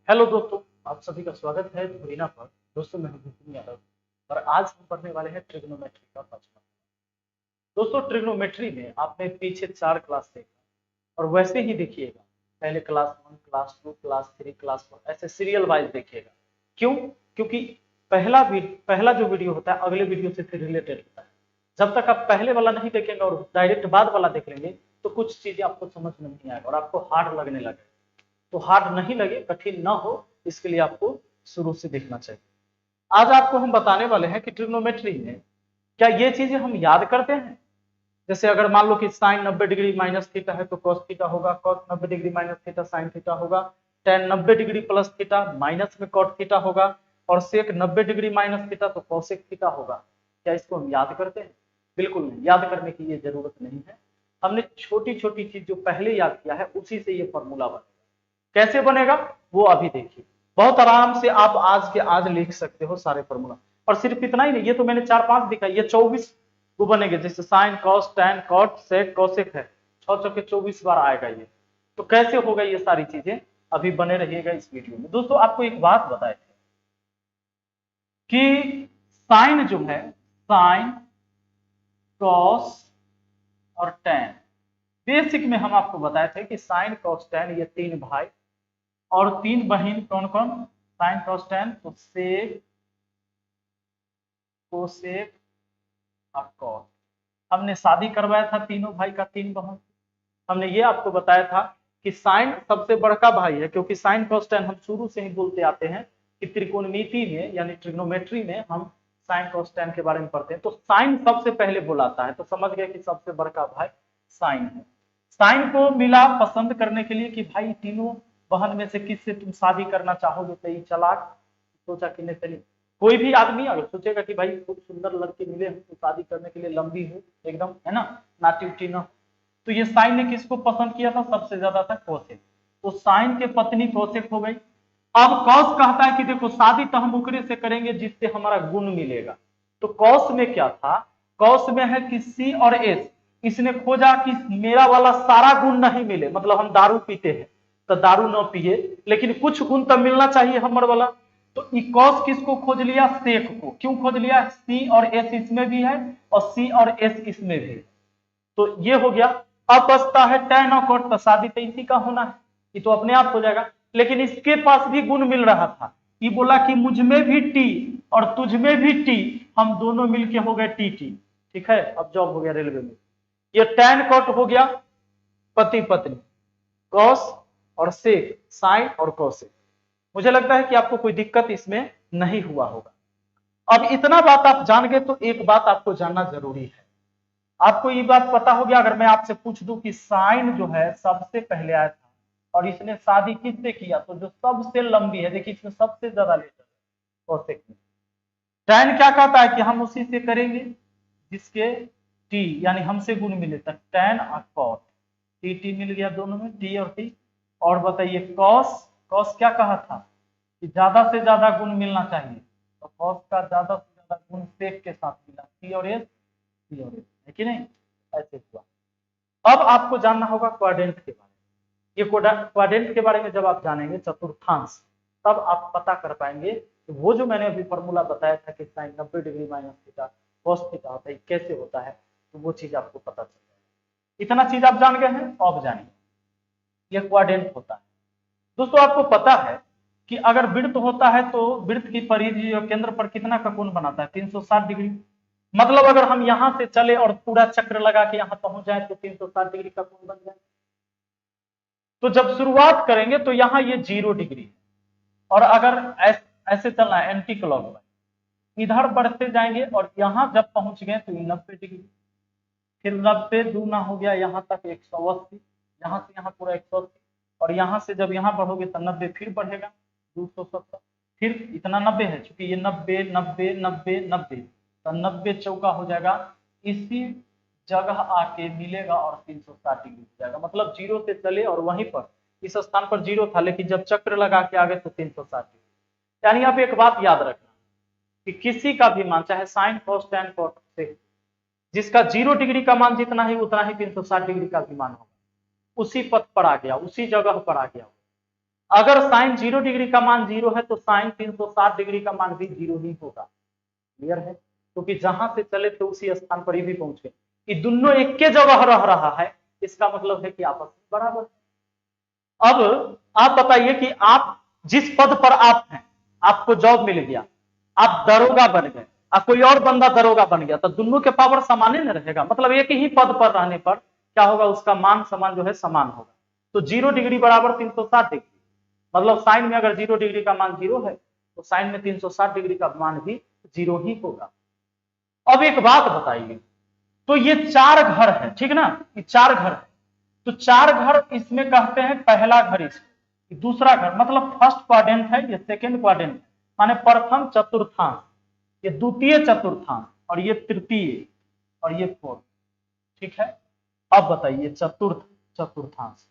Hello दोस्तों, आप सभी का स्वागत है धुरीना पर। दोस्तों मैं हूं भूपेंद्र यादव और आज हम पढ़ने वाले हैं ट्रिग्नोमेट्री का पांचवा। दोस्तों ट्रिग्नोमेट्री में आपने पीछे 4 क्लास देखा और वैसे ही देखिएगा। पहले क्लास 1, क्लास 2, क्लास 3, क्लास 4 ऐसे सीरियल वाइज देखिएगा। क्यों? क्योंकि पहला जो वीडियो होता है अगले वीडियो से फिर रिलेटेड होता है। जब तक आप पहले वाला नहीं देखेंगे और डायरेक्ट बाद वाला देख लेंगे तो कुछ चीजें आपको समझ में नहीं आएगा और आपको हार्ड लगने लगेगा। तो हार्ड नहीं लगे, कठिन ना हो, इसके लिए आपको शुरू से देखना चाहिए। आज आपको हम बताने वाले हैं कि ट्रिग्नोमेट्री में क्या ये चीजें हम याद करते हैं। जैसे अगर मान लो कि साइन 90 डिग्री माइनस थीटा है तो कॉस थीटा होगा, cos 90 degree minus theta sine theta होगा, tan 90 degree plus theta minus में कॉट थीटा होगा और सेक 90 डिग्री माइनस थीटा तो कॉसेक थीटा होगा। क्या इसको हम याद करते हैं? बिल्कुल नहीं, याद करने की ये जरूरत नहीं है। हमने छोटी छोटी चीज जो पहले याद किया है उसी से ये फॉर्मूला बनेगा। कैसे बनेगा वो अभी देखिए। बहुत आराम से आप आज के आज लिख सकते हो सारे फॉर्मूला। और सिर्फ इतना ही नहीं, ये तो मैंने 4-5 दिखा, ये 24 वो बनेंगे। जैसे sine cos tan cot sec cosec है, 6 चौके 24 बार आएगा ये। तो कैसे होगा ये सारी चीजें, अभी बने रहिएगा इस वीडियो में। दोस्तों आपको एक बात बताए थे कि साइन जो है, साइन कॉस और टैन, बेसिक में हम आपको बताए थे कि साइन कॉस टैन ये 3 भाई और 3 बहन कौन कौन? साइन कॉस टैन तो सेक कोसेक और कॉट। हमने शादी करवाया था तीनों भाई का 3 बहन। हमने ये आपको बताया था कि साइन सबसे बड़का भाई है, क्योंकि साइन कॉस टैन हम शुरू से ही बोलते आते हैं कि त्रिकोणमिति में यानी ट्रिग्नोमेट्री में हम साइन कॉस टैन के बारे में पढ़ते हैं। तो साइन सबसे पहले बुलाता है, तो समझ गए कि सबसे बड़का भाई साइन है। साइन को मिला पसंद करने के लिए कि भाई तीनों बहन में से किससे तुम शादी करना चाहोगे, तो ये चालाक सोचा कि नहीं चलिए, कोई भी आदमी अगर सोचेगा कि भाई खूब सुंदर लड़के मिले हूँ तो शादी करने के लिए लंबी हो एकदम, है ना, नाटी उटी ना, तो ये साइन ने किसको पसंद किया था? सबसे ज्यादा था कौशिक। तो साइन के पत्नी कौशिक हो गई। अब कौश कहता है कि देखो शादी तो हम उकरे से करेंगे जिससे हमारा गुण मिलेगा। तो कौश में क्या था? कौश में है कि सी और एस। इसने खोजा कि मेरा वाला सारा गुण नहीं मिले, मतलब हम दारू पीते हैं तो दारू न पिए, लेकिन कुछ गुण तो मिलना चाहिए हमारे वाला। तो कौश किसको खोज लिया? सेक को। क्यों खोज लिया? सी और एस इसमें भी है और सी और एस इसमें भी है। तो ये हो गया। अब बचता है टैन और कॉट, तो शादी तो इसी का होना है, ये तो अपने आप हो जाएगा। लेकिन इसके पास भी गुण मिल रहा था, ये बोला कि मुझ में भी टी और तुझ में भी टी, हम दोनों मिलके हो गए टी टी। ठीक है, अब जॉब हो गया रेलवे में। ये टैन कॉट हो गया पति पत्नी, कॉस और सेक, साइन और कॉसेक। मुझे लगता है कि आपको कोई दिक्कत इसमें नहीं हुआ होगा। अब इतना बात आप जान गए तो एक बात आपको जानना जरूरी है। आपको ये बात पता हो गया, अगर मैं आपसे पूछ दूं कि साइन जो है सबसे पहले आया था और इसने शादी किससे किया, तो जो सबसे लंबी है, देखिए इसमें सबसे ज्यादा लेटर कौशिक में। टैन क्या कहता है कि हम उसी से करेंगे जिसके टी यानी हमसे गुण मिले, तक टैन और कॉट, टी टी मिल गया दोनों में, टी और टी। और बताइए कॉस, कॉस क्या कहा था कि ज्यादा से ज्यादा गुण मिलना चाहिए, तो कॉस का ज्यादा से ज्यादा गुण सेक के साथ मिला, टी और एस, टी और एस, है कि नहीं? ऐसे हुआ। अब आपको जानना होगा क्वाड्रेंट के बारे में। ये क्वाड्रेंट के बारे में जब आप जानेंगे, चतुर्थांश, तब आप पता कर पाएंगे कि वो जो मैंने अभी फॉर्मूला बताया था कि sine 90 degree minus theta cos theta होता है, कैसे होता है, तो वो चीज आपको पता चल जाएगा। इतना चीज आप जान गए हैं, अब जानिए ये क्वाड्रेंट होता है। दोस्तों आपको पता है कि अगर वृत्त होता है तो वृत्त की परिधि और केंद्र पर कितना का कोण बनाता है? 360 डिग्री। मतलब अगर हम यहां से चले और पूरा चक्र लगा के यहां पहुंच जाए तो 360 डिग्री का कोण बन जाए। तो जब शुरुआत करेंगे तो यहां ये 0 डिग्री है और अगर ऐसे चलना है एंटी क्लॉकवाइज, इधर बढ़ते जाएंगे और यहां जब पहुंच गए तो 90 डिग्री, फिर 90 दूना हो गया यहां तक 180, यहां से यहां पूरा 180, और यहां से जब यहां बढ़ोगे तो 90 फिर बढ़ेगा 270, फिर इतना 90 है, चूंकि ये 90 90 90 90, तो 90 चौका हो जाएगा, इसी जगह आके मिलेगा और 360 डिग्री हो जाएगा। मतलब जीरो से चले और वहीं पर इस स्थान पर जीरो था, लेकिन जब चक्र लगा के आगे तो 360 डिग्री। यानी आप एक बात याद रखना कि किसी का भी मान, चाहे साइन कॉस टैन कॉट से, जिसका 0 डिग्री का मान जितना ही उतना ही 360 डिग्री का भी मान होगा, उसी पथ पर आ गया, उसी जगह पर आ गया। अगर साइन 0 डिग्री का मान 0 है तो साइन 360 डिग्री का मान भी 0 ही होगा। क्लियर है? क्योंकि जहां से चले थे उसी स्थान पर ही भी पहुंचे। ये दोनों एक के जगह रह रहा है, इसका मतलब है कि आपस में बराबर। अब आप बताइए कि आप जिस पद पर आप हैं, आपको जॉब मिल गया, आप दरोगा बन गए, अब कोई और बंदा दरोगा बन गया, तो दोनों के पावर समान ही न रहेगा। मतलब एक ही पद पर रहने पर क्या होगा, उसका मान समान जो है समान होगा। तो 0 डिग्री बराबर 360 डिग्री, मतलब साइन में अगर 0 डिग्री का मान 0 है तो साइन में 360 डिग्री का मान भी 0 ही होगा। अब एक बात बताइए, तो ये 4 घर है, ठीक ना, ये 4 घर है, तो 4 घर इसमें कहते हैं पहला घर, इसमें दूसरा घर मतलब फर्स्ट क्वाड्रेंट है, ये सेकेंड क्वाड्रेंट माने प्रथम चतुर्थांश, ये द्वितीय चतुर्थांश, और ये तृतीय, और ये फोर्थ। ठीक है, अब बताइए चतुर्थ चतुर्थांश,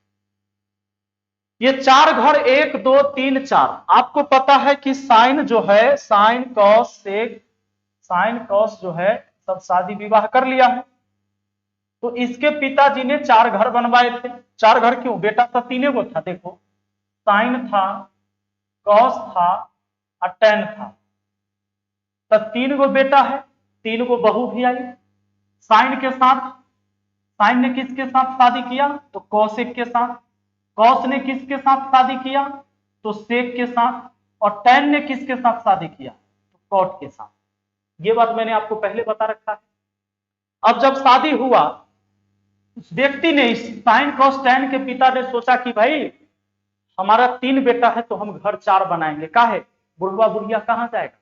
ये 4 घर 1 2 3 4। आपको पता है कि साइन जो है, sine cos sec, sine cos जो है सब शादी विवाह कर लिया है। तो इसके पिताजी ने 4 घर बनवाए थे। 4 घर क्यों, बेटा तो 3 गो था, देखो साइन था, कॉस था और टेन था, तो 3 गो बेटा है, 3 गो बहू भी आई। साइन के साथ, साइन ने किसके साथ शादी किया, तो कौशिक के साथ। कौश ने किसके साथ शादी किया, तो सेक के साथ। और टेन ने किसके साथ शादी किया, तो कॉट के साथ। ये बात मैंने आपको पहले बता रखा है। अब जब शादी हुआ, उस व्यक्ति ने, साइन कॉस टेन के पिता ने सोचा कि भाई हमारा 3 बेटा है तो हम घर 4 बनाएंगे। काहे, बुढ़वा बुढ़िया कहां जाएगा,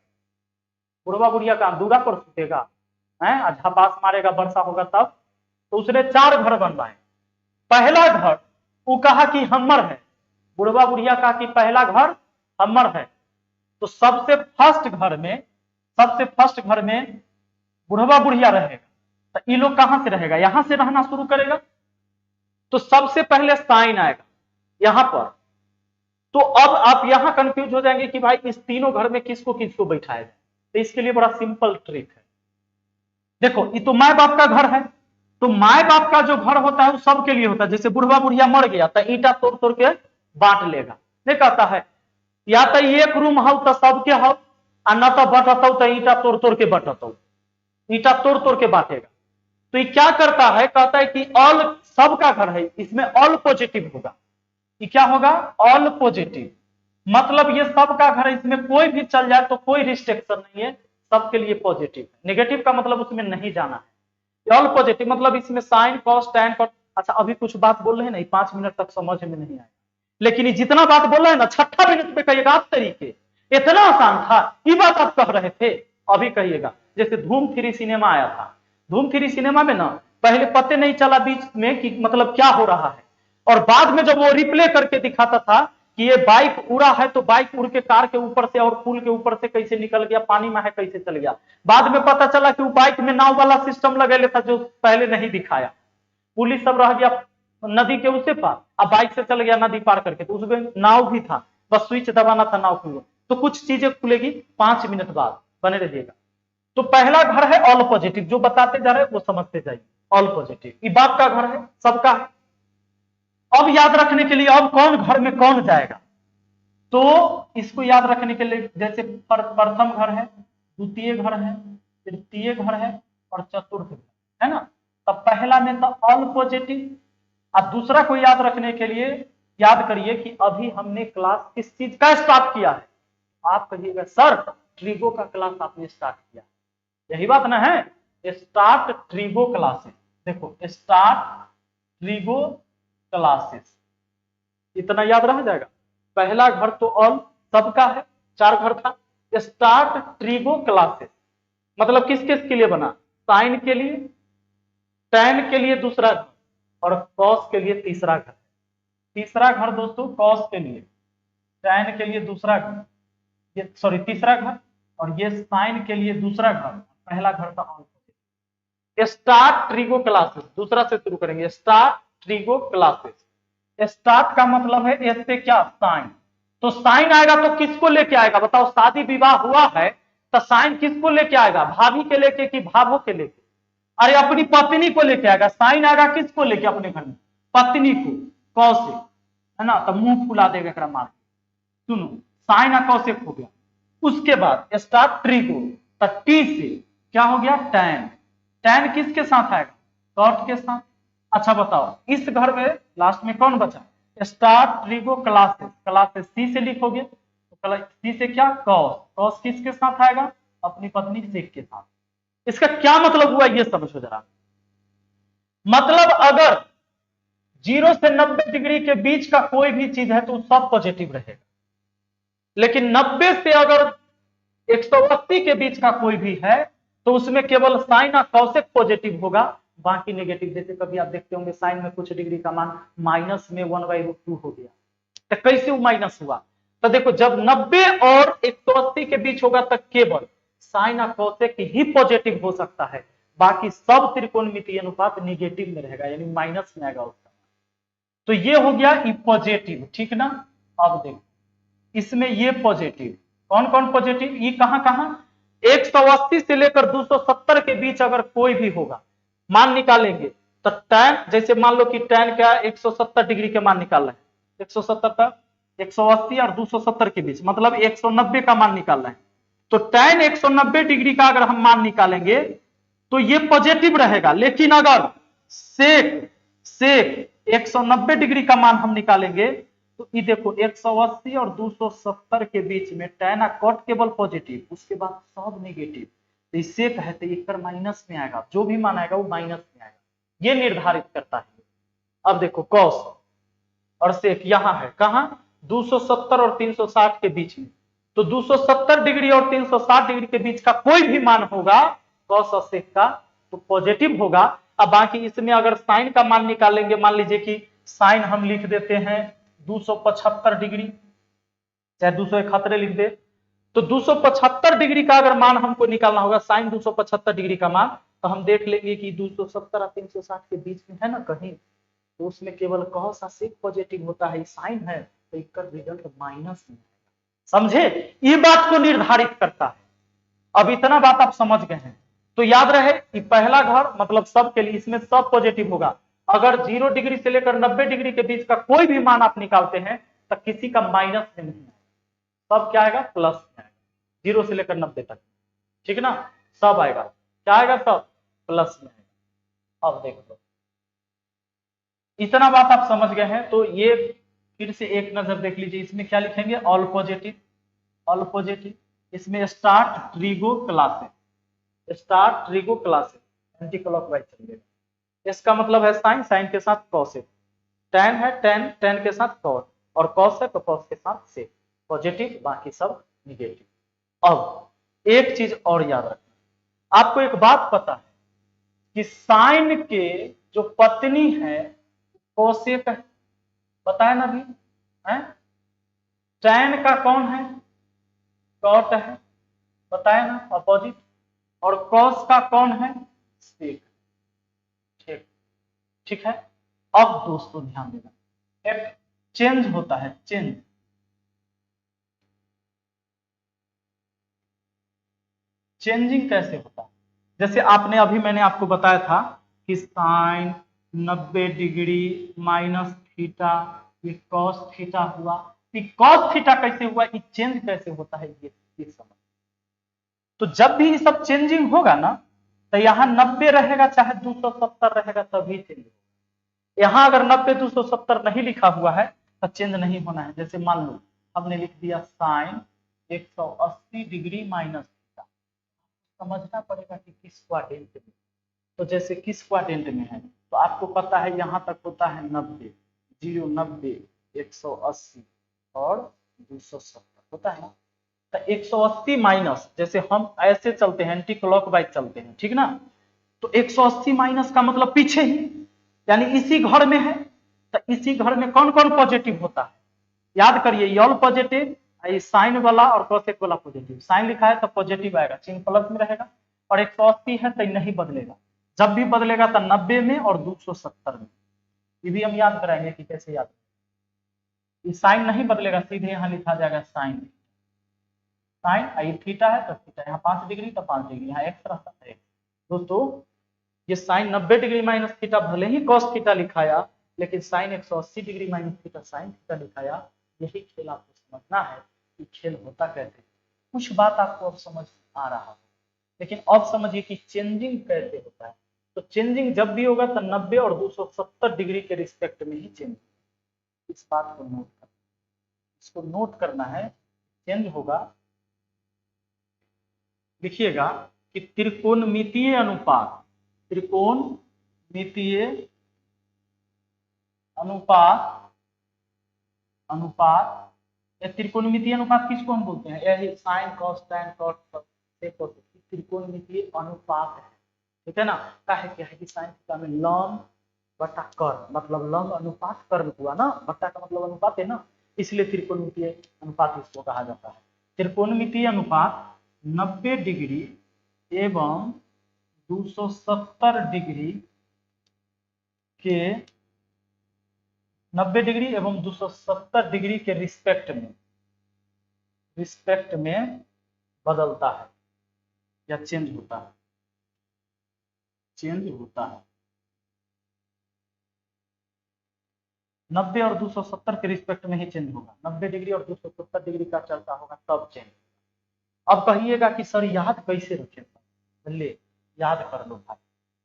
बुढ़वा बुढ़िया कहां दूरा पर सुतेगा है, झपास मारेगा, वर्षा होगा तब। तो उसने 4 घर बनवाए। पहला घर वो कहा कि हमर है, बुढ़वा बुढ़िया कहा कि पहला घर हमर है। तो सबसे फर्स्ट घर में, सबसे फर्स्ट घर में बुढ़वा बुढ़िया रहेगा, तो ये लोग कहां से रहेगा, यहां से रहना शुरू करेगा। तो सबसे पहले साइन आएगा यहां पर। तो अब आप यहां कंफ्यूज हो जाएंगे कि भाई इस तीनों घर में किसको किसको बैठाया जाए। तो इसके लिए बड़ा सिंपल ट्रिक है। देखो ये तो माए बाप का घर है, तो माए बाप का जो घर होता है वो सबके लिए होता है। जैसे बुढ़वा बुढ़िया मर गया तो ईटा तोड़ तोड़ के बांट लेगा, नहीं कहता है या तो एक रूम हो तो सबके हो, और न तो बटतो तो ईटा तोड़ तोड़ के बटतो, ईटा तोड़ तोड़ के बांटेगा। तो ये क्या करता है, कहता है कि ऑल, सबका घर है, इसमें ऑल पॉजिटिव होगा। ये क्या होगा, ऑल पॉजिटिव, मतलब ये सबका घर है, इसमें कोई भी चल जाए तो कोई रिस्ट्रिक्शन नहीं है, सबके लिए पॉजिटिव। नेगेटिव का मतलब उसमें नहीं जाना है। ऑल पॉजिटिव मतलब इसमें साइन कॉस टेन कॉट। अच्छा अभी कुछ बात बोल रहे हैं ना, 5 मिनट तक समझ में नहीं आएगा, लेकिन ये जितना बात बोल रहे हैं ना, 6 मिनट में कहिएगा आप तरीके, इतना आसान था। ये बात आप कह रहे थे, अभी कहिएगा। जैसे धूम 3 सिनेमा आया था, धूम 3 सिनेमा में ना पहले पते नहीं चला बीच में कि मतलब क्या हो रहा है, और बाद में जब वो रिप्ले करके दिखाता था कि ये बाइक उड़ा है, तो बाइक उड़ के कार के ऊपर से और पुल के ऊपर से कैसे निकल गया, पानी में है कैसे चल गया। बाद में पता चला कि वो बाइक में नाव वाला सिस्टम लगे था जो पहले नहीं दिखाया। पुलिस सब रह गया नदी के उसे पार, अब बाइक से चल गया नदी पार करके, तो उसमें नाव भी था, बस स्विच दबाना था, नाव खुल गया। तो कुछ चीजें खुलेगी 5 मिनट बाद, बने रहिएगा। तो पहला घर है ऑल पॉजिटिव, जो बताते जा रहे हैं वो समझते जाइए। ऑल पॉजिटिव ये बाप का घर है, सबका है। अब याद रखने के लिए, अब कौन घर में कौन जाएगा, तो इसको याद रखने के लिए जैसे प्रथम घर है, द्वितीय घर है, तृतीय घर है और चतुर्थ घर है ना। तब पहला में तो ऑल पॉजिटिव। अब दूसरा को याद रखने के लिए याद करिए कि अभी हमने क्लास किस चीज का स्टार्ट किया है। आप कहिएगा सर ट्रिगो का क्लास आपने स्टार्ट किया, यही बात ना है, स्टार्ट ट्रिगो क्लासेस। देखो स्टार्ट ट्रिगो क्लासेस, इतना याद रह जाएगा। पहला घर तो ऑल सबका है, 4 घर था। स्टार्ट ट्रिगो क्लासेस मतलब किस किस के लिए बना, साइन के लिए, टेन के लिए दूसरा घर, और कॉस के लिए तीसरा घर। तीसरा घर दोस्तों कॉस के लिए, टेन के लिए दूसरा घर, ये सॉरी तीसरा घर, और ये साइन के लिए दूसरा घर, पहला घर था ऑल। स्टार्ट ट्रिगो क्लासेस, दूसरा से शुरू करेंगे, स्टार्ट ट्रिगो क्लासेस। स्टार्ट का मतलब है एस से क्या, साइन। तो साइन आएगा तो किसको लेके आएगा बताओ, शादी विवाह हुआ है तो साइन किसको लेके आएगा, भाभी के लेके कि भाभो के लेके, अरे अपनी पत्नी को लेके आएगा। साइन आएगा किसको लेके, अपने घर में पत्नी को, कौ से, है ना, तो मुंह फुला देगा एकरा मार। सुनो साइन और कॉसेक हो गया, उसके बाद स्टार्ट ट्रिगो, तो टी से क्या हो गया टैन, टैन किसके साथ आएगा कॉट के साथ। अच्छा बताओ इस घर में लास्ट में कौन बचा, स्टार्ट ट्रिगो क्लासेस, क्लासेस सी से लिखोगे तो सी से क्या कॉस, कॉस किसके साथ आएगा अपनी पत्नी सेक के साथ। इसका क्या मतलब हुआ ये समझो जरा, मतलब अगर 0 से 90 डिग्री के बीच का कोई भी चीज है तो सब पॉजिटिव रहेगा, लेकिन 90 से अगर 180 के बीच का कोई भी है तो उसमें केवल साइन और कॉसेक पॉजिटिव होगा, बाकी नेगेटिव। जैसे कभी आप देखते होंगे साइन में कुछ डिग्री का मान माइनस में 1/√2 हो गया, तो कैसे वो माइनस हुआ, तो देखो जब 90 और 180 के बीच होगा तब केवल साइन और कॉसेक ही पॉजिटिव हो सकता है, बाकी सब त्रिकोणमितीय अनुपात निगेटिव में रहेगा यानी माइनस में आएगा उसका। तो ये हो गया ई पॉजिटिव, ठीक ना। अब देखो इसमें ये पॉजिटिव कौन कौन पॉजिटिव, ये कहां कहां 180 से लेकर 270 के बीच अगर कोई भी होगा मान निकालेंगे तो टैन, जैसे मान लो कि टैन क्या 170 डिग्री के मान निकाल रहे हैं, 170 का 180 और 270 के बीच मतलब 190 का मान निकाल रहे हैं, तो टैन 190 डिग्री का अगर हम मान निकालेंगे तो ये पॉजिटिव रहेगा, लेकिन अगर सेक सेक 190 डिग्री का मान हम निकालेंगे तो ये देखो 180 और 270 के बीच में टैन कॉट केवल पॉजिटिव, उसके बाद सब नेगेटिव, तो इससे कहते एक माइनस में आएगा, जो भी मान आएगा वो माइनस में आएगा, ये निर्धारित करता है। अब देखो कॉस और सेक यहां है कहां 270 और 360 के बीच में, तो 270 डिग्री और 360 डिग्री के बीच का कोई भी मान होगा कॉस और सेक का तो पॉजिटिव होगा। अब बाकी इसमें अगर साइन का मान निकालेंगे, मान लीजिए कि साइन हम लिख देते हैं 275 डिग्री, चाहे 271 लिख दे, तो 275 डिग्री का अगर मान हमको निकालना होगा साइन 275 डिग्री का मान, तो हम देख लेंगे कि 270 और 360 के बीच में है ना कहीं, तो उसमें केवल कॉस और सेक पॉजिटिव होता है, साइन है तो इसका रिजल्ट माइनस में, समझे, ये बात को निर्धारित करता है। अब इतना बात आप समझ गए हैं तो याद रहे कि पहला घर मतलब सब के लिए इसमें सब पॉजिटिव होगा, अगर 0 डिग्री से लेकर 90 डिग्री के बीच का कोई भी मान आप निकालते हैं तो किसी का माइनस में नहीं आएगा, सब क्या आएगा प्लस में आएगा 0 से लेकर 90 तक, ठीक ना, सब आएगा क्या आएगा सब प्लस में आएगा। अब देखो इतना बात आप समझ गए हैं तो ये फिर से एक नजर देख लीजिए, इसमें क्या लिखेंगे ऑल पॉजिटिव, ऑल पॉजिटिव, इसमें start trigo classes, start trigo classes anti clockwise चलेगा, इसका मतलब है साइन, साइन के साथ कॉस है, टैन है टैन, टैन के साथ कॉस, और कॉस है तो कॉस के साथ सेक, पॉजिटिव बाकी सब निगेटिव। अब एक चीज और याद रखना, आपको एक बात पता है कि साइन के जो पत्नी है कोसेक है, बताया ना अभी है, टैन का कौन है कॉट है, बताया ना अपोजिट, और कॉस का कौन है सेक, ठीक ठीक है। अब दोस्तों ध्यान देना एक चेंज होता है, चेंज, चेंजिंग कैसे होता है, जैसे आपने अभी मैंने आपको बताया था कि साइन 90 डिग्री माइनस थीटा, ये कॉस थीटा हुआ, ये कॉस थीटा कैसे हुआ, ये चेंज कैसे होता है ये समझ। तो जब भी ये सब चेंजिंग होगा ना तो यहाँ 90 रहेगा चाहे 270 रहेगा तभी चेंज होगा, यहाँ अगर 90 270 नहीं लिखा हुआ है तो चेंज नहीं होना है। जैसे मान लो हमने लिख दिया साइन 180 डिग्री माइनस थीटा, समझना पड़ेगा कि किस क्वाड्रेंट में, तो जैसे किस क्वाड्रेंट में है तो आपको पता है यहाँ तक होता है 90, 0 90 180 और 270 होता है ना, तो 180 माइनस, जैसे हम ऐसे चलते हैं एंटी क्लॉकवाइज चलते हैं ठीक ना, तो 180 माइनस का मतलब पीछे ही यानी इसी घर में है, तो इसी घर में कौन कौन पॉजिटिव होता है याद करिए, ऑल पॉजिटिव, साइन वाला और कोसेक वाला पॉजिटिव, साइन लिखा है तो पॉजिटिव आएगा चिन्ह प्लस में रहेगा, और 180 है तो नहीं बदलेगा, जब भी बदलेगा तो 90 में और 270 में, ये भी हम याद कराएंगे कि कैसे याद, ये साइन नहीं बदलेगा, सीधे यहाँ लिखा जाएगा साइन, साइन ये थीटा है तो थीटा, यहाँ 5 डिग्री तो 5 डिग्री, यहाँ एक्स रहता है दोस्तों, ये साइन 90 डिग्री माइनस थीटा भले ही कॉस थीटा लिखाया, लेकिन sine 180 degree minus theta sine theta लिखाया, यही खेल आपको समझना है कि खेल होता कैसे। कुछ बात आपको अब समझ आ रहा है, लेकिन अब समझिए कि चेंजिंग कैसे होता है। तो चेंजिंग जब भी होगा तो 90 और 270 डिग्री के रिस्पेक्ट में ही चेंज। इस बात को नोट करना, इसको नोट करना है। चेंज होगा, लिखिएगा कि त्रिकोणमितीय अनुपात, त्रिकोणमितीय अनुपात, त्रिकोणमितीय अनुपात किसको हम बोलते हैं? यही साइन कॉस टैन कॉस त्रिकोणमितीय अनुपात है, ठीक है ना। काहे क्या है कि साइन थीटा में लंब बटा कर्ण, मतलब लंब अनुपात कर्ण हुआ ना, बटा का मतलब अनुपात है ना, इसलिए त्रिकोणमितीय अनुपात इसको कहा जाता है। त्रिकोणमितीय अनुपात 90 डिग्री एवं 270 डिग्री के 90 डिग्री एवं 270 डिग्री के रिस्पेक्ट में बदलता है या चेंज होता है, चेंज होता है। 90 और 270 के रिस्पेक्ट में ही चेंज होगा, 90 डिग्री और 270 डिग्री का चलता होगा तब चेंज। अब कहिएगा कि सर याद कैसे रखे? ले याद कर लो भाई,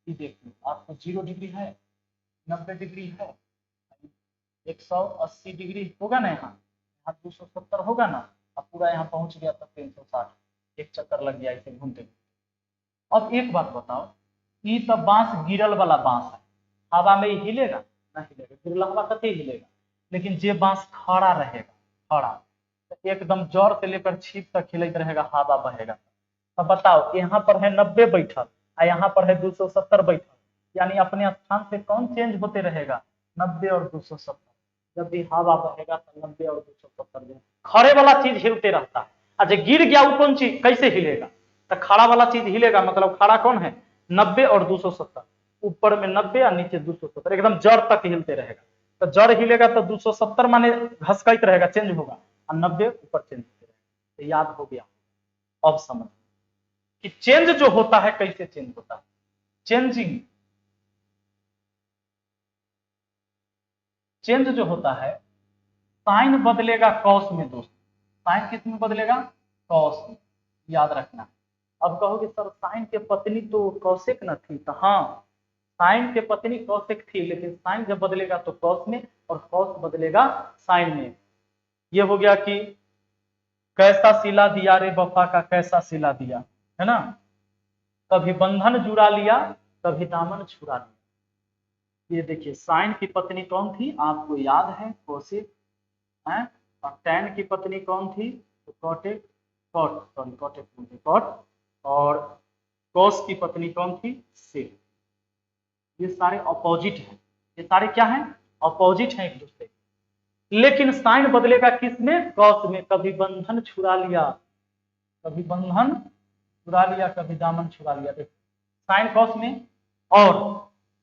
देखिए आपको 0 डिग्री है, 90 डिग्री है, 180 डिग्री होगा ना, यहाँ 270 होगा ना, अब पूरा यहाँ पहुंच गया तब 360, एक चक्कर लग गया इसे घूमते। अब एक बात बताओ, ये तो बांस गिरल वाला बांस है, हवा में हिलेगा ना? हिलेगा, गिरल हवा कते हिलेगा। लेकिन जे बांस खड़ा रहेगा, खड़ा तो एकदम जड़ से लेकर छीप तक हिलते रहेगा, हवा बहेगा। अब बताओ यहाँ पर है 90 बैठल और यहाँ पर है 270 बैठल, यानी अपने स्थान से कौन चेंज होते रहेगा? 90 और 270। जब भी हवा बहेगा तो 90 और 270 खड़े वाला चीज हिलते रहता है। अच्छा गिर गया वो कौन चीज, कैसे हिलेगा? तो खड़ा वाला चीज हिलेगा, मतलब खड़ा कौन है? 90 और 270, ऊपर में 90 और नीचे 270, एकदम जड़ तक हिलते रहेगा। तो जड़ हिलेगा तो 270 माने घसकते रहेगा, चेंज होगा, और 90 ऊपर चेंज होते रहेगा। तो याद हो गया। अब समझ कि चेंज जो होता है कैसे चेंज होता है। चेंजिंग, चेंज जो होता है, साइन बदलेगा कॉस में दोस्त। साइन किस में बदलेगा? कॉस में, याद रखना। अब कहोगे सर साइन के पत्नी तो कौशिक न थी, तो हाँ साइन के पत्नी कौशिक थी, लेकिन साइन जब बदलेगा तो कॉस में और कॉस बदलेगा साइन में। ये हो गया कि कैसा सिला दिया रे वफा का, कैसा सिला दिया, है ना। कभी बंधन जुड़ा लिया, कभी दामन छुड़ा लिया। ये देखिए साइन की पत्नी कौन थी, आपको याद है? कौशिक है। और टैन की पत्नी कौन थी? तो कॉटेक, कॉट। और कॉस की पत्नी कौन थी? सेक। ये सारे अपोजिट हैं, ये सारे क्या हैं? अपोजिट हैं एक दूसरे। लेकिन साइन बदलेगा किस में? कॉस में। कभी बंधन छुड़ा लिया, कभी बंधन छुड़ा लिया, कभी दामन छुड़ा लिया। देखो साइन कॉस में, और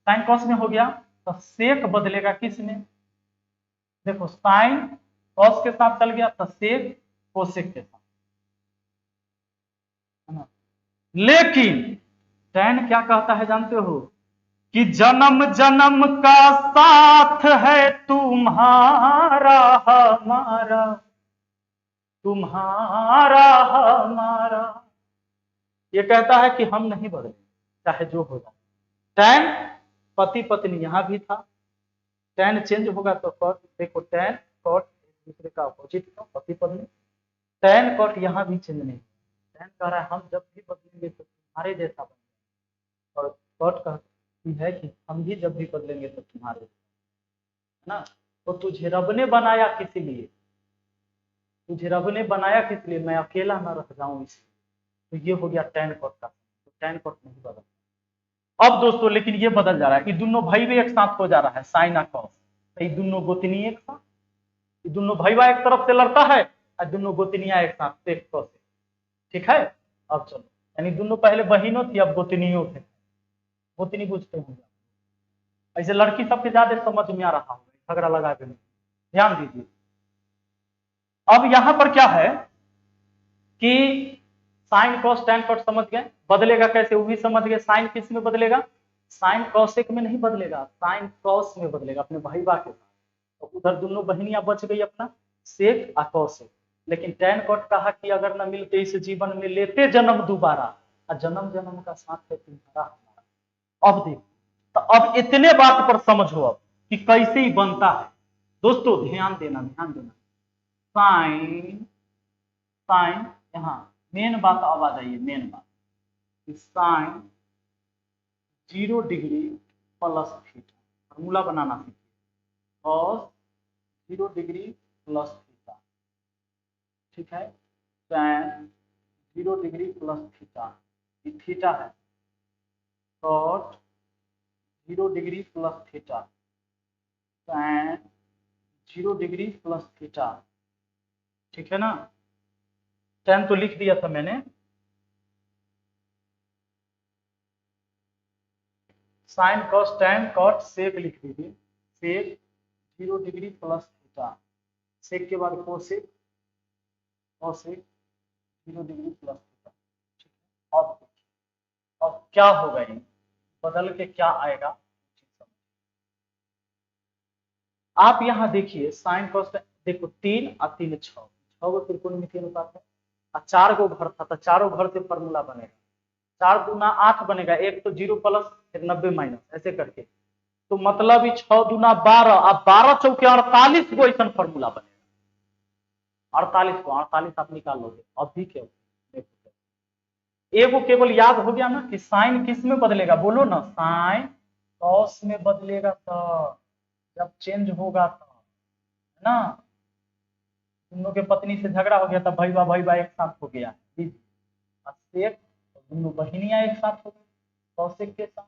साइन कॉस में हो गया, तो सेक बदलेगा किस में? देखो साइन कॉस के साथ चल गया तो सेक कोसेक के साथ, है ना। लेकिन टैन क्या कहता है जानते हो? कि जन्म जन्म का साथ है तुम्हारा हमारा, तुम्हारा हमारा। ये कहता है कि हम नहीं बदले चाहे जो हो जाए। टैन पति पत्नी यहां भी था, टैन चेंज होगा तो कॉट, देखो टैन कॉट एक दूसरे का अपोजिट था, पति पत्नी। टैन कॉट यहाँ भी चेंज नहीं, टैन कह रहा है हम जब भी बदलेंगे तो तुम्हारे जैसा बनेगा, और कॉट कहती है कि हम भी जब भी बदलेंगे तो तुम्हारे, है ना। तो तुझे रब ने बनाया किस लिए? तुझे रब ने बनाया किस लिए? मैं अकेला न रह जाऊं इसलिए। तो ये हो गया टैन कॉट का, तो टैन कॉट नहीं बदल। अब दोस्तों लेकिन ये बदल जा रहा है कि दोनों भाई भी एक साथ हो जा रहा है, साइन और कॉस। तो ये दोनों गोतनी एक साथ, ये दोनों भाईवा एक तरफ से लड़ता है और दोनों गोतनियां एक साथ सेक कॉस, ठीक है। अब चलो, यानी दोनों पहले बहनों थी, अब गोतनियों थे। गोतनी बुझते होंगे, ऐसे लड़की सबके ज्यादा समझ में आ रहा होगा, झगड़ा लगा के। ध्यान दीजिए, अब यहां पर क्या है कि साइन कॉस टैन कॉस समझ गए, बदलेगा कैसे वो भी समझ गए। साइन किस में बदलेगा? साइन कॉसेक में नहीं बदलेगा, साइन कॉस में बदलेगा, अपने भाईबा के साथ। तो उधर दोनों बहनियां बच गई अपना, सेक और कॉसेक। लेकिन टैन कॉट कहा कि अगर न मिलते इस जीवन में लेते जन्म दोबारा, और जन्म जन्म का साथ है तुम्हारा हमारा। अब देखो, तो अब इतने बात पर समझो अब कि कैसे ही बनता है। दोस्तों ध्यान देना, ध्यान देना। साइन, साइन, यहाँ मेन बात अब आ जाइए, मेन बात, sine 0 degree plus theta, formula बनाना सीखिए, cos 0 डिग्री प्लस थीटा, ठीक है, tan 0 डिग्री प्लस थीटा, ये थीटा है, cot 0 degree plus theta, tan 0 degree plus theta, ठीक है ना। tan तो लिख दिया था मैंने, sine cos tan cot sec लिख दीजिए, sec 0 degree plus theta, sec के बाद cosec, cosec 0 degree plus theta, ठीक है। अब क्या होगा, ये बदल के क्या आएगा, आप यहां देखिए साइन कॉस, देखो 3 और 3 6 गो त्रिकोणमितीय अनुपात है, और 4 गो घर था, तो चारों घर से फॉर्मूला बनेगा, 4 दूना 8 बनेगा, एक तो 0 प्लस फिर 90 माइनस, ऐसे करके, तो मतलब 6 दूना 12, अब 12 चौके 48 गो ऐसा फॉर्मूला बनेगा, 48 को 48 आप निकाल लोगे। अब भी क्या एगो केवल याद हो गया ना कि साइन किस में बदलेगा, बोलो ना, साइन कॉस में बदलेगा, तो जब चेंज होगा तो, है ना, दोनों के पत्नी से झगड़ा हो गया तब भाई एक साथ हो गया, सेक दोनों बहनियां एक साथ हो गई कौशिक के साथ,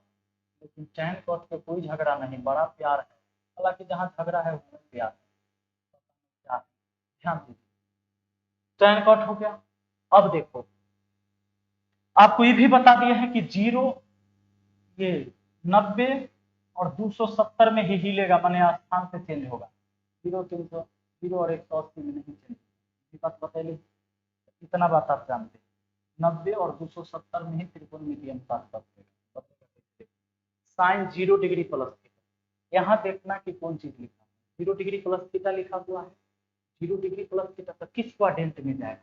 लेकिन टैन कॉट पे कोई झगड़ा नहीं, बड़ा प्यार है, हालांकि जहां झगड़ा है वो प्यार है, ध्यान दीजिए, टैन कॉट हो गया। अब देखो आपको ये भी बता दिया है कि 0 ये 90 और 270 में ही हिलेगा, माने स्थान से चेंज होगा, 0 300 0 और 180 में नहीं चेंज, ये बात बताइए, इतना बात आप जानते हैं, 90 और 270 में ही त्रिकोणमितीय अनुपात बदलेगा। साइन 0 डिग्री प्लस थीटा, यहाँ देखना कि कौन चीज लिखा है, 0 डिग्री प्लस थीटा लिखा हुआ है, 0 डिग्री प्लस थीटा तो किस क्वाड्रेंट में जाएगा,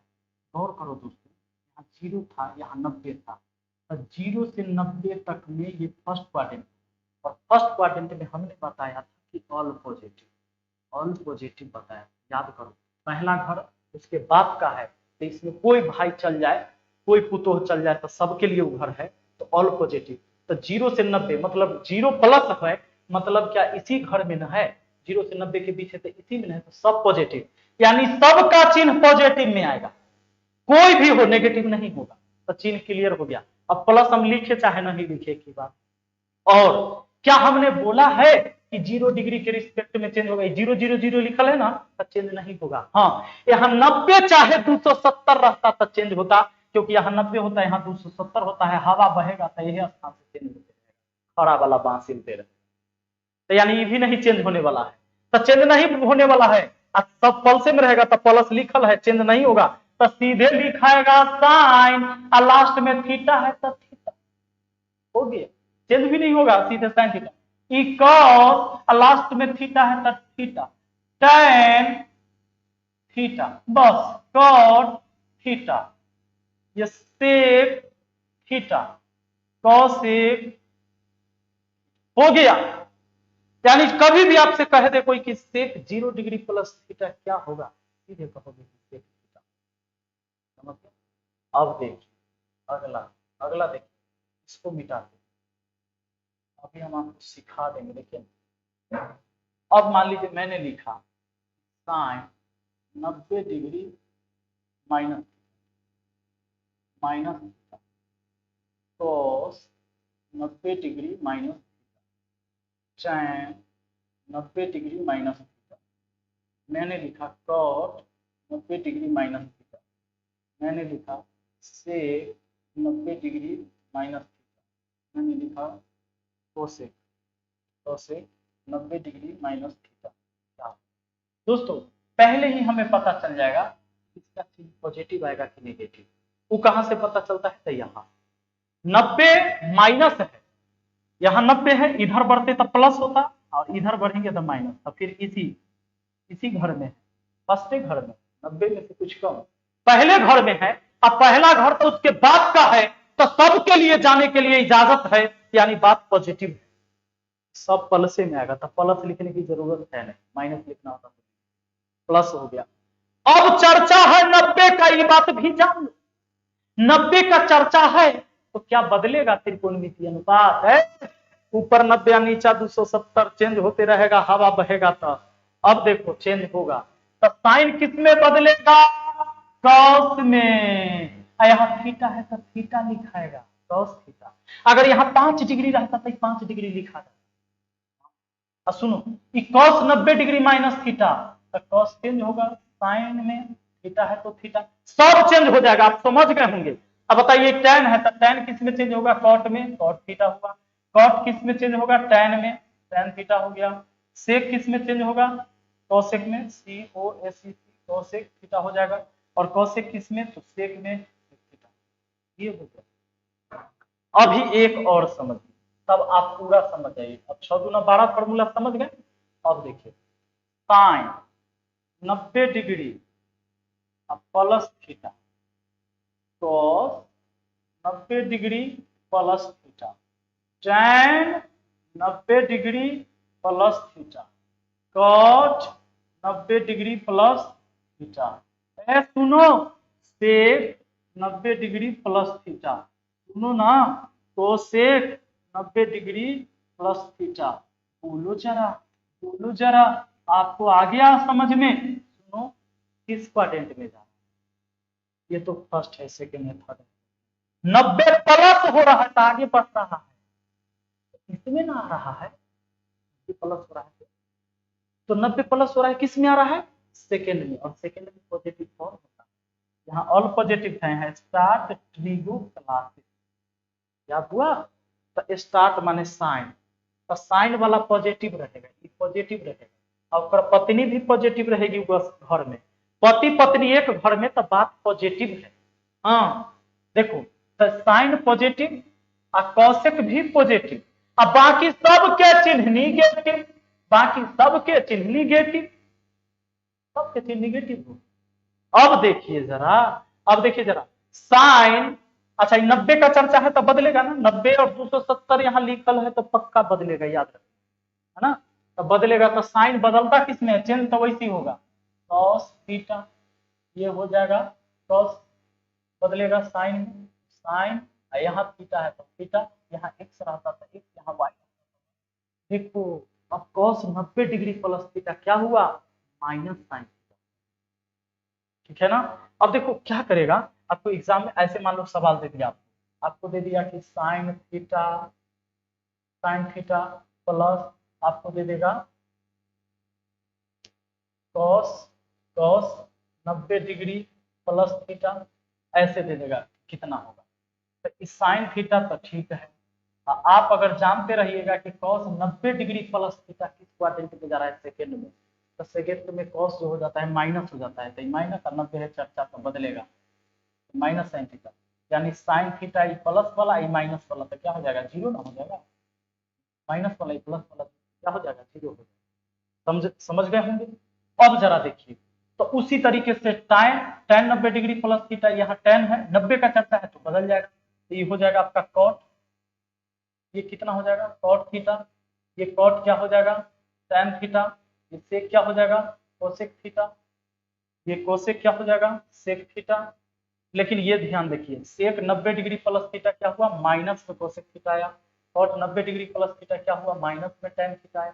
गौर करो दोस्तों, यहाँ 0 था, यहाँ 90 था, तो 0 से 90 तक में ये फर्स्ट क्वाड्रेंट, और फर्स्ट क्वाड्रेंट में हमने बताया था कि ऑल पॉजिटिव, ऑल पॉजिटिव बताया, याद करो, पहला घर उसके बाप का है, तो इसमें कोई भाई चल जाए, कोई पुतोह चल जाए तो सबके लिए वो घर है, तो ऑल पॉजिटिव, तो 0 से 90 मतलब 0 प्लस है, मतलब क्या इसी घर में न है, 0 से 90 के बीच है तो इसी में है, तो सब पॉजिटिव, यानी सबका चिन्ह पॉजिटिव में आएगा, कोई भी हो नेगेटिव नहीं होगा, तो चिन्ह क्लियर हो गया। अब प्लस हम लिखे चाहे नहीं लिखे की बात, और क्या हमने बोला है कि 0 डिग्री के रिस्पेक्ट में चेंज होगा, 0 0 0 लिखल है ना, तो चेंज नहीं होगा, हाँ यहाँ 90 चाहे 270 रहता तो चेंज होता, क्योंकि यहाँ 90 होता है, यहाँ 270 होता है, हवा बहेगा तो यही स्थान से चेंज होते रहेगा, खड़ा वाला बांस हिलते रहे, तो यानी ये भी नहीं चेंज होने वाला है, तो चेंज नहीं होने वाला है, सब पल्से में रहेगा, तो प्लस लिखल है, चेंज नहीं होगा, तो सीधे लिखाएगा साइन, और लास्ट में थीटा है तो थीटा हो गया, चेंज भी नहीं होगा, सीधे साइन थीटा, कॉस लास्ट में थीटा है तो थीटा, टैन थीटा, बस कॉट थीटा, ये सेक थीटा, कॉसेक हो गया, यानी कभी भी आपसे कह दे कोई कि सेक 0 डिग्री प्लस थीटा क्या होगा, सीधे कहोगे सेक थीटा, समझ गए। अब देखिए अगला, अगला देखिए, इसको मिटा दे, अभी हम आपको सिखा देंगे, देखिए अब मान लीजिए मैंने लिखा sine 90 degree minus minus cos 90 degree minus tan 90 degree minus theta, मैंने लिखा कॉट 90 डिग्री माइनस थीटा, मैंने लिखा सेक 90 डिग्री माइनस थीटा, मैंने लिखा cosec, cosec 90 degree minus theta. दोस्तों पहले ही हमें पता चल जाएगा इसका चिन्ह पॉजिटिव आएगा कि नेगेटिव, वो कहां से पता चलता है, तो यहाँ 90 माइनस है, यहाँ 90 है, इधर बढ़ते तो प्लस होता और इधर बढ़ेंगे तो माइनस, तो फिर इसी घर में फर्स्ट घर में 90 में से कुछ कम, पहले घर में है, अब पहला घर तो उसके बाद का है, तो सबके लिए जाने के लिए इजाजत है, यानी बात पॉजिटिव है। सब प्लस में आएगा, तो प्लस लिखने की जरूरत है नहीं, माइनस लिखना होता, प्लस हो गया। अब चर्चा है 90 का, ये बात भी जान लो, 90 का चर्चा है तो क्या बदलेगा? त्रिकोणमितीय अनुपात है, ऊपर 90 या नीचा 270 चेंज होते रहेगा, हवा बहेगा। तो अब देखो चेंज होगा, तो साइन किस में बदलेगा? कॉस में। यहाँ थीटा है तो थीटा लिखाएगा, कॉस थीटा। अगर यहाँ 5 डिग्री रहता तो 5 डिग्री लिखा जाता। सुनो, कॉस 90 डिग्री माइनस थीटा, तो कॉस चेंज होगा, साइन में थीटा है तो थीटा, सब चेंज हो जाएगा। आप समझ गए होंगे। अब बताइए टैन है तो टैन किस में चेंज होगा? कॉट में, कॉट थीटा हुआ। कॉट किस में चेंज होगा? टैन में, टैन थीटा हो गया। सेक किस में चेंज होगा? कोसेक में, COSEC, कोसेक थीटा हो जाएगा। और कोसेक किस में? तो सेक में थीटा। ये हो गया। अभी एक और समझिए, तब आप पूरा समझ जाइए। अब 6 दूना 12 फॉर्मूला समझ गए। अब देखिए, sine 90 degree plus theta, cos 90 degree plus theta, tan 90 degree plus theta, cot 90 degree plus theta. सुनो, सेक 90 डिग्री प्लस थीटा, सुनो ना, कोसेक 90 डिग्री प्लस थीटा। बोलो जरा, बोलो जरा, आपको आ गया समझ में? सुनो, किस क्वाड्रेंट में जा, ये तो फर्स्ट है, सेकेंड है, थर्ड है। 90 प्लस हो रहा है तो आगे बढ़ रहा है, इसमें ना आ रहा है, प्लस हो रहा है, तो 90 प्लस हो रहा है, किस में आ रहा है? सेकेंड में। और सेकेंड में पॉजिटिव फॉर्म होता है, यहाँ ऑल पॉजिटिव है। स्टार्ट ट्रिगो क्लासेस, याद हुआ? तो स्टार्ट माने साइन, तो साइन वाला पॉजिटिव रहेगा, ये पॉजिटिव रहेगा, और पत्नी भी पॉजिटिव रहेगी बस घर में, पति पत्नी एक घर में, तो बात पॉजिटिव है। हाँ देखो, तो साइन पॉजिटिव और कौशिक भी पॉजिटिव, अब बाकी सबके चिन्ह निगेटिव, बाकी सबके चिन्ह निगेटिव, सबके चिन्ह निगेटिव हो। अब देखिए जरा, अब देखिए जरा, साइन, अच्छा 90 का चर्चा है तो बदलेगा ना, 90 और 270 यहाँ लिखल है तो पक्का बदलेगा, याद रखना, है ना? तो बदलेगा, तो साइन बदलता किसमें है? चेंज तो वैसे ही होगा, कॉस थीटा, ये हो जाएगा कॉस, बदलेगा साइन में, साइन, यहाँ थीटा है तो थीटा, यहाँ एक्स रहता था एक्स, यहाँ वाई। देखो अब कॉस 90 डिग्री प्लस थीटा क्या हुआ? माइनस साइन, ठीक है ना? अब देखो क्या करेगा, आपको एग्जाम में ऐसे मान लो सवाल दे दिया, आपको दे दिया कि साइन थीटा प्लस आपको दे देगा कॉस 90 डिग्री प्लस थीटा, ऐसे दे देगा, कितना होगा? तो इस साइन थीटा तो ठीक है, आप अगर जानते रहिएगा कि कॉस 90 डिग्री प्लस थीटा किस क्वाड्रेंट में जा रहा है? सेकेंड में, तो सेकेंड में कॉस जो हो जाता है माइनस हो जाता है, तो माइनस और 90 है चर्चा तो बदलेगा, माइनस साइन थीटा, यानी साइन थीटा ई प्लस वाला ई माइनस वाला, तो क्या हो जाएगा? जीरो ना हो जाएगा, माइनस वाला ई प्लस वाला क्या हो जाएगा? जीरो हो जाएगा। समझ गए होंगे? अब जरा देखिए, तो उसी तरीके से tan 90 डिग्री प्लस थीटा, यहाँ tan है, 90 का चर्चा है तो बदल जाएगा, तो ये हो जाएगा आपका कॉट, ये कितना हो जाएगा? कॉट थीटा, ये कॉट क्या हो जाएगा? tan थीटा, ये सेक क्या हो जाएगा? कोसेक थीटा, ये कोसेक क्या हो जाएगा? Sec theta. लेकिन ये ध्यान देखिए, सेक 90 डिग्री प्लस थीटा क्या हुआ? माइनस में कोसेक थीटा आया, कॉट 90 डिग्री प्लस थीटा क्या हुआ? माइनस में tan थीटा आया,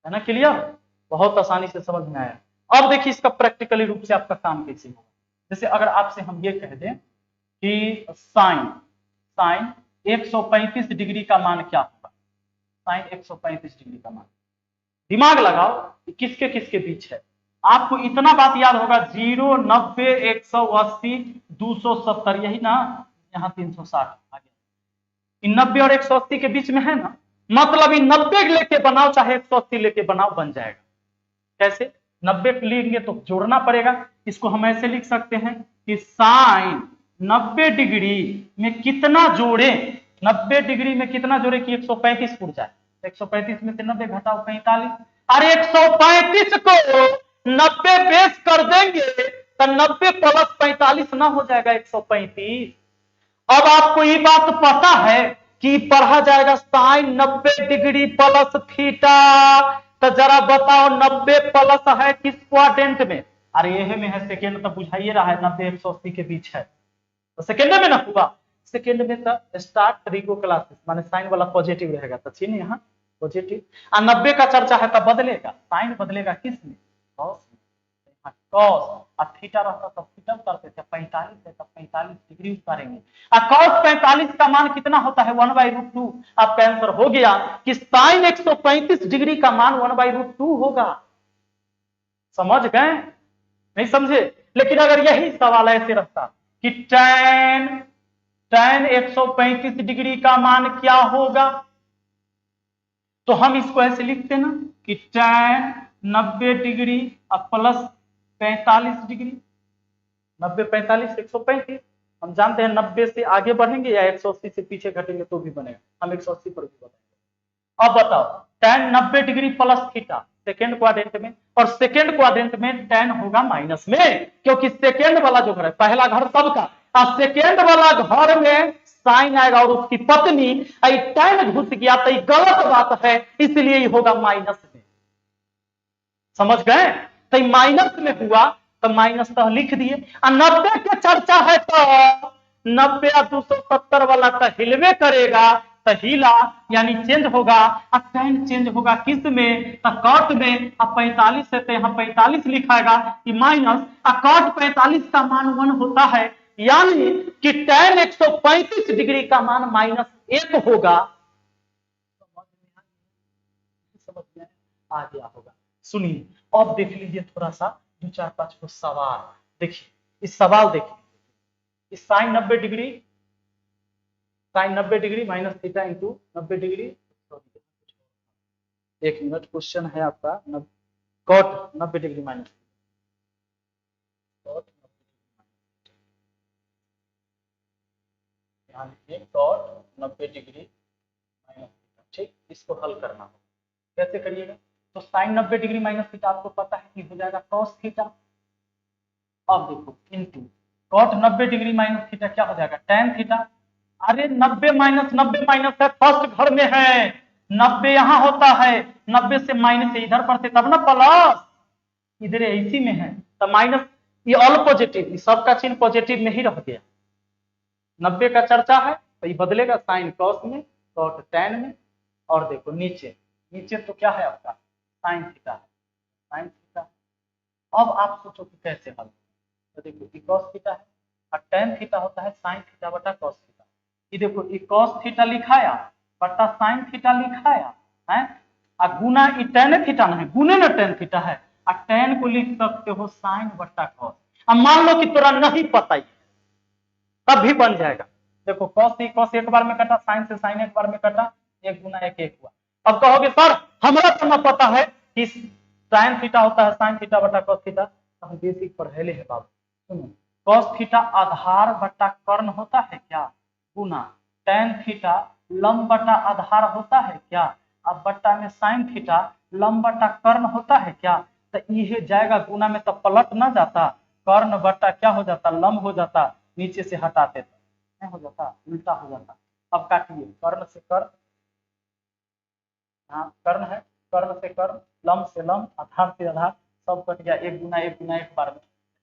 है ना? क्लियर? बहुत आसानी से समझ में आया। अब देखिए इसका प्रैक्टिकली रूप से आपका काम कैसे होगा। जैसे अगर आपसे हम ये कह दें कि साइन 135 डिग्री का मान क्या होगा? साइन 135 डिग्री का मान, दिमाग लगाओ किसके किसके बीच है? आपको इतना बात याद होगा, 0, 90, 180, 270, यही ना, यहाँ 360 आ गया, 90 और 180 के बीच में है ना, मतलब 90 लेके बनाओ चाहे 180 लेके बनाओ, बन जाएगा। कैसे? 90 लेंगे तो जोड़ना पड़ेगा, इसको हम ऐसे लिख सकते हैं कि साइन 90 डिग्री में कितना जोड़े, 90 डिग्री में कितना जोड़े कि 135 उड़ जाए, 135 में से 90 घटाओ 45, अरे 135 को 90 बेस कर देंगे तो 90 प्लस 45 ना हो जाएगा 135। अब आपको ये बात पता है कि पढ़ा जाएगा साइन 90 डिग्री प्लस थीटा। तो जरा बताओ 90 प्लस है किस क्वाड्रेंट में? अरे यह में है सेकेंड, तो बुझाइए रहा है 90 180 के बीच है, तो सेकेंड में ना हुआ। सेकेंड में तो स्टार्ट ट्रिगो क्लासेस माने साइन वाला पॉजिटिव रहेगा, तो चिन्ह यहाँ पॉजिटिव। और 90 का चर्चा है तो बदलेगा, साइन बदलेगा किस में? कॉस में। कॉस और थीटा रहता तो थीटा उतारते थे, 45 है तो 45 डिग्री उतारेंगे। और कॉस 45 का मान कितना होता है? 1/√2। आपका आंसर हो गया कि साइन 135 डिग्री का मान 1/√2 होगा। समझ गए? नहीं समझे? लेकिन अगर यही सवाल ऐसे रहता कि tan 135 डिग्री का मान क्या होगा, तो हम इसको ऐसे लिखते ना कि tan 90 डिग्री प्लस 45 डिग्री। 90 45 135, हम जानते हैं 90 से आगे बढ़ेंगे या 180 से पीछे घटेंगे तो भी बनेगा, हम 180 पर भी बताएंगे। अब बताओ tan 90 degree plus theta second quadrant में, और सेकेंड क्वाड्रेंट में tan होगा माइनस में, क्योंकि सेकेंड वाला जो घर है, पहला घर सबका, और सेकेंड वाला घर में साइन आएगा और उसकी पत्नी tan घुस गया तो ये गलत बात है, इसलिए होगा माइनस में। समझ गए? तो माइनस में हुआ तो माइनस तो लिख दिए। 90 की चर्चा है तो 90 और 270 वाला तो हिलवे करेगा, तो हिला यानी चेंज होगा। अब tan चेंज होगा किस में? तो कॉट में। अब 45 है तो यहाँ 45 लिखाएगा कि माइनस, और कॉट 45 का मान 1 होता है, यानी कि tan 135 डिग्री का मान -1 होगा। समझ में आ गया होगा। सुनिए अब देख लीजिए थोड़ा सा 2 4 5 को सवाल देखिए। इस सवाल देखिए, इस sine 90 degree minus theta into 90 degree, 1 minute, question है आपका कॉट 90 डिग्री माइनस कॉट ध्यान दीजिए, कॉट 90 डिग्री माइनस थीटा। ठीक, इसको हल करना हो कैसे करिएगा? तो साइन 90 डिग्री माइनस थीटा आपको पता है कि हो जाएगा कॉस थीटा। अब देखो into cot 90 degree minus theta क्या हो जाएगा? Tan theta. अरे 90 माइनस 90 माइनस है, फर्स्ट घर में है, 90 यहां होता है, 90 से माइनस इधर पर से तब ना प्लस, इधर इसी में है तो माइनस, ये ऑल पॉजिटिव, सबका चिन्ह पॉजिटिव में ही रह गया। 90 का चर्चा है तो ये बदलेगा साइन कॉस में, कॉट टैन में। और देखो नीचे, नीचे तो क्या है आपका? साइन थीटा है, साइन थीटा। अब आप सोचो कि कैसे हल? तो देखो ये cos थीटा है और tan थीटा होता है sin थीटा बटा cos थीटा। ये देखो ये cos थीटा लिखाया बटा sin थीटा लिखाया है, और गुना ये tan थीटा नहीं, गुने ना tan थीटा है, और tan को लिख सकते हो sin बटा cos। अब मान लो कि तोरा नहीं पता ही तब भी बन जाएगा। देखो cos एक बार में कटा, sin से sin एक बार में कटा, 1 गुना 1 1 हुआ। अब कहोगे सर हमारा तो ना पता है कि sin थीटा होता है sin थीटा बटा cos थीटा, तो हम बेसिक पढ़ेले है बाबू। सुनो, cos थीटा आधार बटा कर्ण होता है क्या? गुना tan थीटा लंब बटा आधार होता है क्या? अब बट्टा में sin थीटा लंब बटा कर्ण होता है क्या? तो ये जाएगा गुना में तो पलट ना जाता, कर्ण बटा क्या हो जाता? लंब हो जाता, नीचे से हटाते तो नहीं हो जाता, उल्टा हो जाता। अब काटिए, कर्ण से कर्ण, हाँ कर्ण है, कर्ण से कर्ण, लंब से लंब, आधार से आधार, सब कट गया, 1 गुना 1 गुना 1 बार में,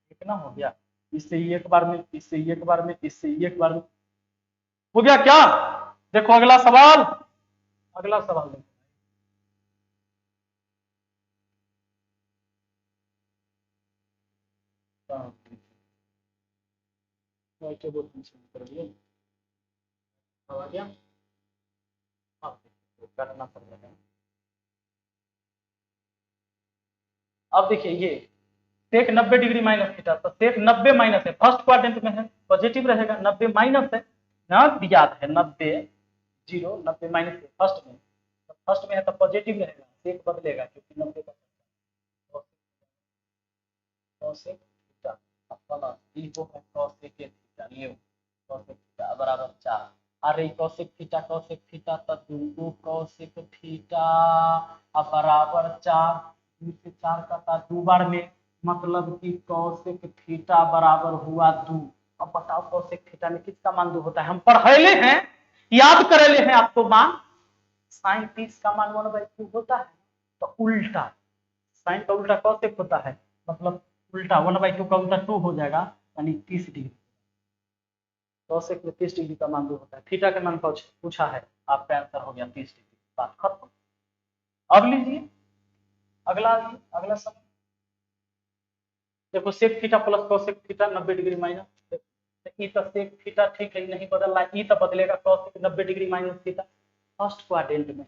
कितना हो गया? इससे एक बार में, इससे एक बार में, इससे एक बार में, हो गया क्या? देखो अगला सवाल, अगला सवाल देखो। करना पड़ेगा। अब देखिए ये सेक 90 डिग्री माइनस थीटा, तो सेक 90 माइनस है, फर्स्ट क्वाड्रेंट में है, पॉजिटिव रहेगा, 90 माइनस है ना, याद है 90 0 90 माइनस है फर्स्ट में, तो फर्स्ट में है तो पॉजिटिव रहेगा, सेक बदलेगा क्योंकि 90 का cosec थीटा प्लस ई वो है cosec थीटा, लियो cosec थीटा बराबर 4। अरे cosec थीटा तो 2 cosec थीटा बराबर 4, 2 से 4 काटा 2 बार में, मतलब कि कौशिक थीटा बराबर हुआ 2। अब बताओ कौशिक थीटा में किसका मान 2 होता है? हम पढ़ेले हैं, याद करेले हैं आपको मान। साइन 30 का मान 1/2 होता है, तो उल्टा साइन का उल्टा कौशिक होता है, मतलब उल्टा 1/2 का उल्टा 2 हो जाएगा, यानी 30 डिग्री। कौशिक में 30 डिग्री का मान 2 होता है। थीटा का मान पूछा है, आपका आंसर हो गया 30 डिग्री। बात खत्म। अब लीजिए अगला, अगला सवाल देखो, sec theta plus cosec theta 90 degree minus, ई तो सेक थीटा ठीक है, नहीं बदल रहा है, ई तो बदलेगा, Kaushik 90 degree minus theta first quadrant में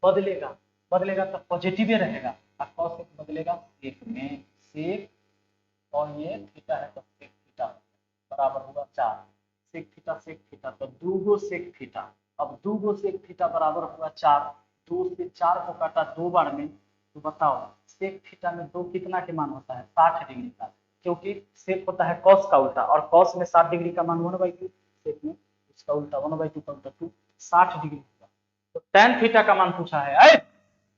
बदलेगा, बदलेगा तो पॉजिटिव रहेगा, और कौशिक बदलेगा सेक में, सेक और ये थीटा है तो सेक थीटा बराबर होगा 4। सेक थीटा तो 2 गो सेक थीटा, अब 2 गो सेक थीटा बराबर होगा 4। 2 से 4 को काटा 2 बार में, तो बताओ सेक थीटा में 2 कितना के मान होता है? 60 डिग्री का, क्योंकि सेक होता है कॉस का उल्टा, और कॉस में 60 डिग्री का मान 1/2, सेक में उसका उल्टा 1/2 का उल्टा 2, 60 डिग्री होगा। तो tan थीटा का मान पूछा है,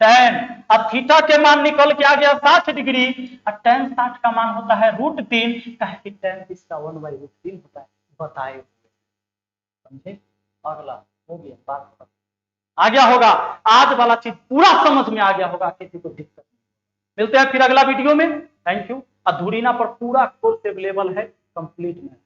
tan, अब थीटा के मान निकल के आ गया 60 डिग्री, और tan 60 का मान होता है √3, कहे कि tan 30 का 1/√3 होता है, बताए। समझे? अगला हो गया, बात खत्म। आ गया होगा, आज वाला चीज पूरा समझ में आ गया होगा, किसी को दिक्कत नहीं। मिलते हैं फिर अगला वीडियो में। Thank you. अधूरीना पर पूरा कोर्स अवेलेबल है कंप्लीट में।